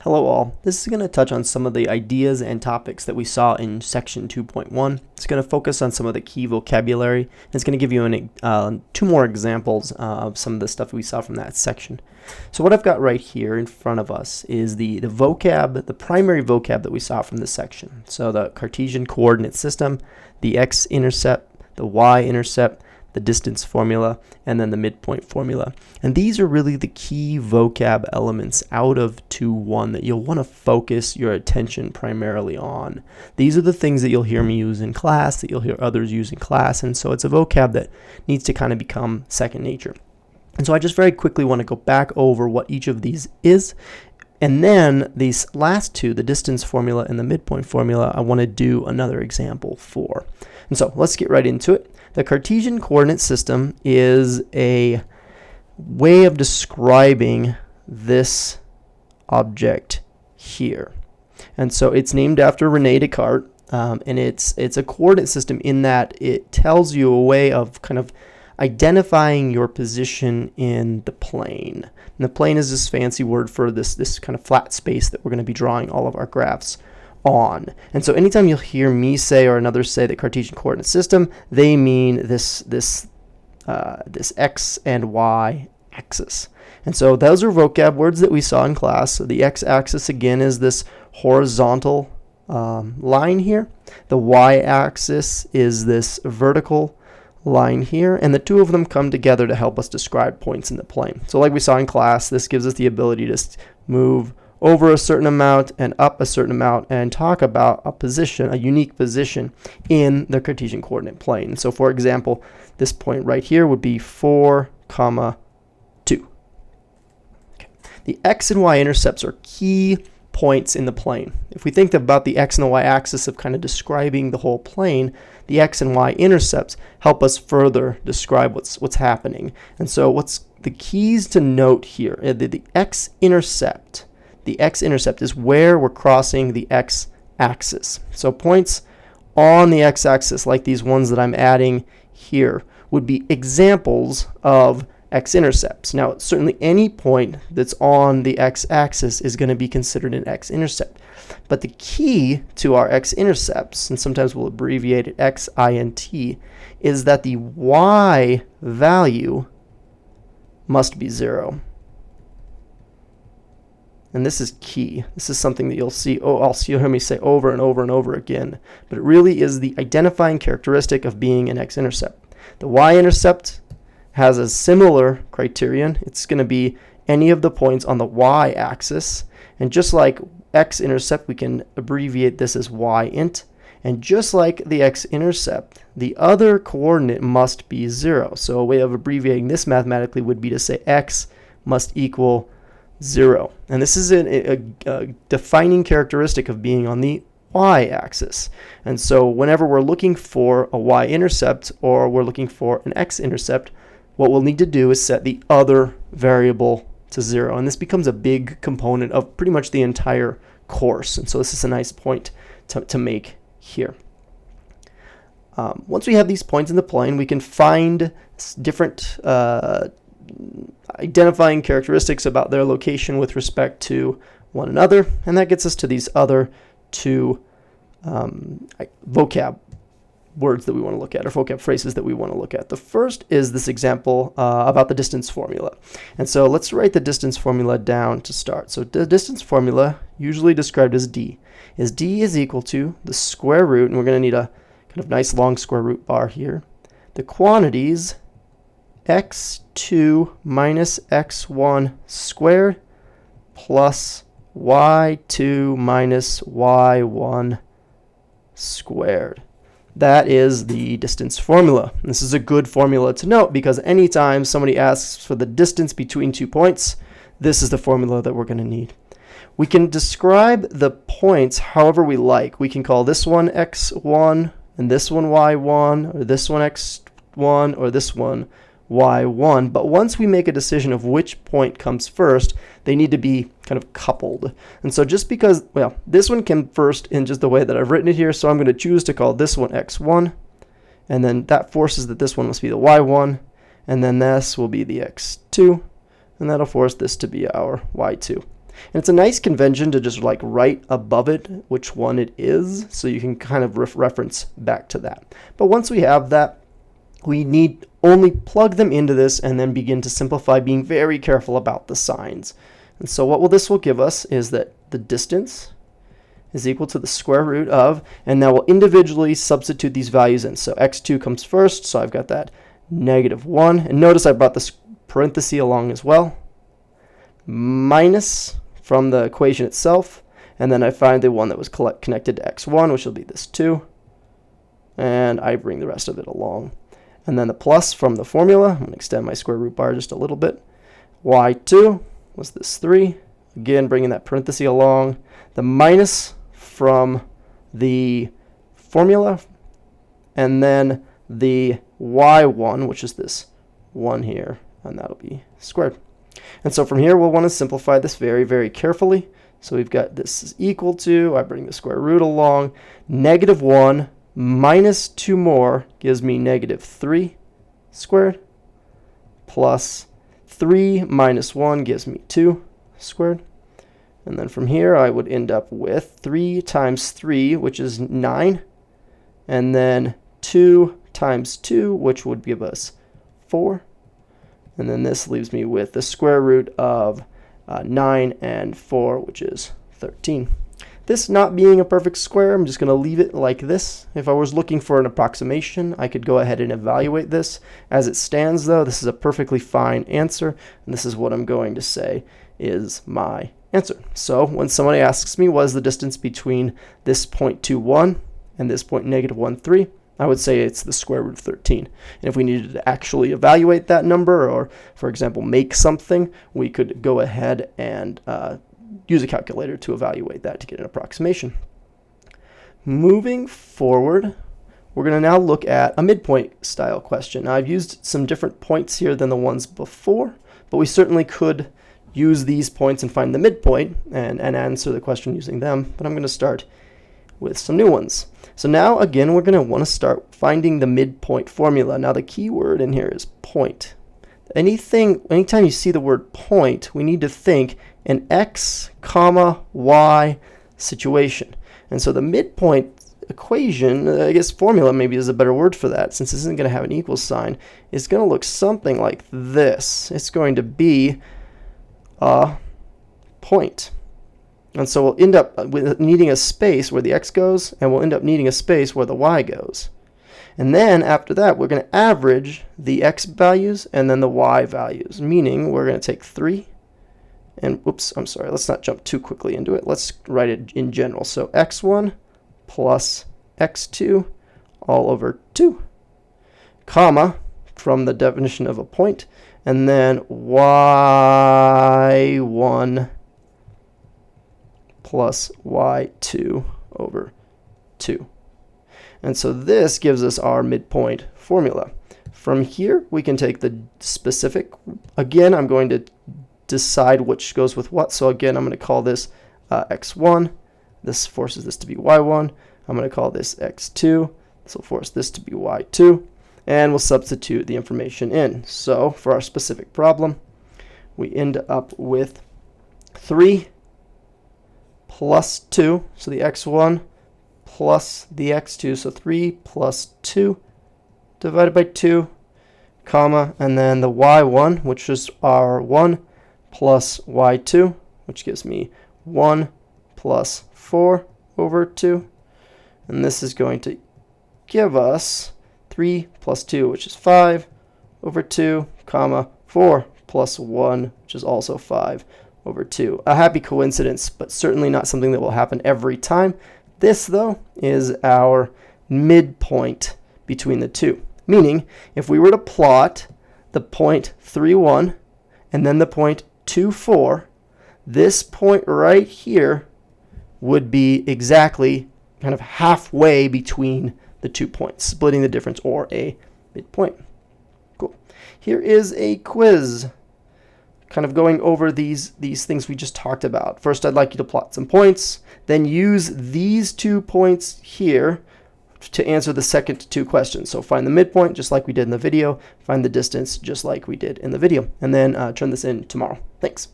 Hello all, this is going to touch on some of the ideas and topics that we saw in section 2.1. It's going to focus on some of the key vocabulary, and it's going to give you two more examples of some of the stuff we saw from that section. So what I've got right here in front of us is the vocab, the primary vocab that we saw from this section. So the Cartesian coordinate system, the x-intercept, the y-intercept, the distance formula, and then the midpoint formula. And these are really the key vocab elements out of 2.1 that you'll want to focus your attention primarily on. These are the things that you'll hear me use in class, that you'll hear others use in class, and so it's a vocab that needs to kind of become second nature. And so I just very quickly want to go back over what each of these is. And then these last two, the distance formula and the midpoint formula, I want to do another example for. And so let's get right into it. The Cartesian coordinate system is a way of describing this object here. And so it's named after Rene Descartes, and it's a coordinate system in that it tells you a way of kind of identifying your position in the plane. And the plane is this fancy word for this kind of flat space that we're going to be drawing all of our graphs on. And so anytime you'll hear me say or another say the Cartesian coordinate system, they mean this x and y axis. And so those are vocab words that we saw in class. So the x-axis again is this horizontal line here. The y-axis is this vertical line here, and the two of them come together to help us describe points in the plane. So like we saw in class, this gives us the ability to move over a certain amount and up a certain amount and talk about a position, a unique position in the Cartesian coordinate plane. So for example, this point right here would be 4, 2. Okay. The x and y intercepts are key points in the plane. If we think about the x and the y axis of kind of describing the whole plane, the x and y intercepts help us further describe what's happening. And so what's the keys to note here? The x-intercept. The x-intercept is where we're crossing the x-axis. So points on the x-axis, like these ones that I'm adding here, would be examples of x-intercepts. Now, certainly any point that's on the x-axis is going to be considered an x-intercept. But the key to our x-intercepts, and sometimes we'll abbreviate it x-int, is that the y value must be 0. And this is key. This is something that you'll hear me say over and over and over again. But it really is the identifying characteristic of being an x-intercept. The y-intercept has a similar criterion. It's going to be any of the points on the y-axis. And just like x-intercept, we can abbreviate this as y-int. And just like the x-intercept, the other coordinate must be 0. So a way of abbreviating this mathematically would be to say x must equal 0. And this is a defining characteristic of being on the y-axis. And so whenever we're looking for a y-intercept or we're looking for an x-intercept, what we'll need to do is set the other variable to 0. And this becomes a big component of pretty much the entire course. And so this is a nice point to make here. Once we have these points in the plane, we can find different identifying characteristics about their location with respect to one another, and that gets us to these other two vocab words that we want to look at, or vocab phrases that we want to look at. The first is this example about the distance formula. And so let's write the distance formula down to start. So the distance formula, usually described as d, is equal to the square root, and we're going to need a kind of nice long square root bar here, the quantities x2 minus x1 squared plus y2 minus y1 squared. That is the distance formula. This is a good formula to note because anytime somebody asks for the distance between 2 points, this is the formula that we're going to need. We can describe the points however we like. We can call this one x1 and this one y1, or this one x1 or this one y1, but once we make a decision of which point comes first, they need to be kind of coupled. And so just because, well, this one came first in just the way that I've written it here, so I'm going to choose to call this one x1, and then that forces that this one must be the y1, and then this will be the x2, and that'll force this to be our y2. And it's a nice convention to just like write above it which one it is, so you can kind of reference back to that. But once we have that, we need only plug them into this and then begin to simplify, being very careful about the signs. And so what this will give us is that the distance is equal to the square root of, and now we'll individually substitute these values in. So x2 comes first, so I've got that -1. And notice I brought this parenthesis along as well. Minus from the equation itself, and then I find the one that was connected to x1, which will be this 2, and I bring the rest of it along. And then the plus from the formula, I'm going to extend my square root bar just a little bit. y2 was this 3, again bringing that parenthesis along. The minus from the formula, and then the y1, which is this 1 here, and that'll be squared. And so from here, we'll want to simplify this very, very carefully. So we've got this is equal to, I bring the square root along, -1 minus 2 more gives me -3 squared, plus 3 minus 1 gives me 2 squared. And then from here, I would end up with 3 times 3, which is 9, and then 2 times 2, which would give us 4. And then this leaves me with the square root of 9 and 4, which is 13. This not being a perfect square, I'm just going to leave it like this. If I was looking for an approximation, I could go ahead and evaluate this. As it stands, though, this is a perfectly fine answer, and this is what I'm going to say is my answer. So when somebody asks me what is the distance between this point 2,1 and this point -1,3, I would say it's the square root of 13. And if we needed to actually evaluate that number, or for example make something, we could go ahead and use a calculator to evaluate that to get an approximation. Moving forward, we're going to now look at a midpoint style question. Now, I've used some different points here than the ones before, but we certainly could use these points and find the midpoint and answer the question using them. But I'm going to start with some new ones. So now again, we're going to want to start finding the midpoint formula. Now the key word in here is point. Anytime you see the word point, we need to think an x, comma, y situation. And so the midpoint equation, I guess formula maybe is a better word for that, since this isn't going to have an equal sign, is going to look something like this. It's going to be a point. And so we'll end up with needing a space where the x goes, and we'll end up needing a space where the y goes. And then after that, we're going to average the x values and then the y values, meaning we're going to take 3 and, oops, I'm sorry, let's not jump too quickly into it. Let's write it in general. So x1 plus x2 all over 2, comma, from the definition of a point, and then y1 plus y2 over 2. And so this gives us our midpoint formula. From here, we can take the specific. Again, I'm going to decide which goes with what. So again, I'm going to call this x1. This forces this to be y1. I'm going to call this x2. This will force this to be y2. And we'll substitute the information in. So for our specific problem, we end up with 3 plus 2, so the x1 plus the x2, so 3 plus 2 divided by 2, comma, and then the y1, which is our 1, plus y2, which gives me 1 plus 4 over 2. And this is going to give us 3 plus 2, which is 5, over 2, comma, 4 plus 1, which is also 5 over 2. A happy coincidence, but certainly not something that will happen every time. This, though, is our midpoint between the two. Meaning, if we were to plot the point 3,1 and then the point 2,4, this point right here would be exactly kind of halfway between the 2 points, splitting the difference, or a midpoint. Cool. Here is a quiz, kind of going over these things we just talked about. First, I'd like you to plot some points, then use these 2 points here to answer the second 2 questions. So find the midpoint, just like we did in the video, find the distance, just like we did in the video, and then turn this in tomorrow. Thanks.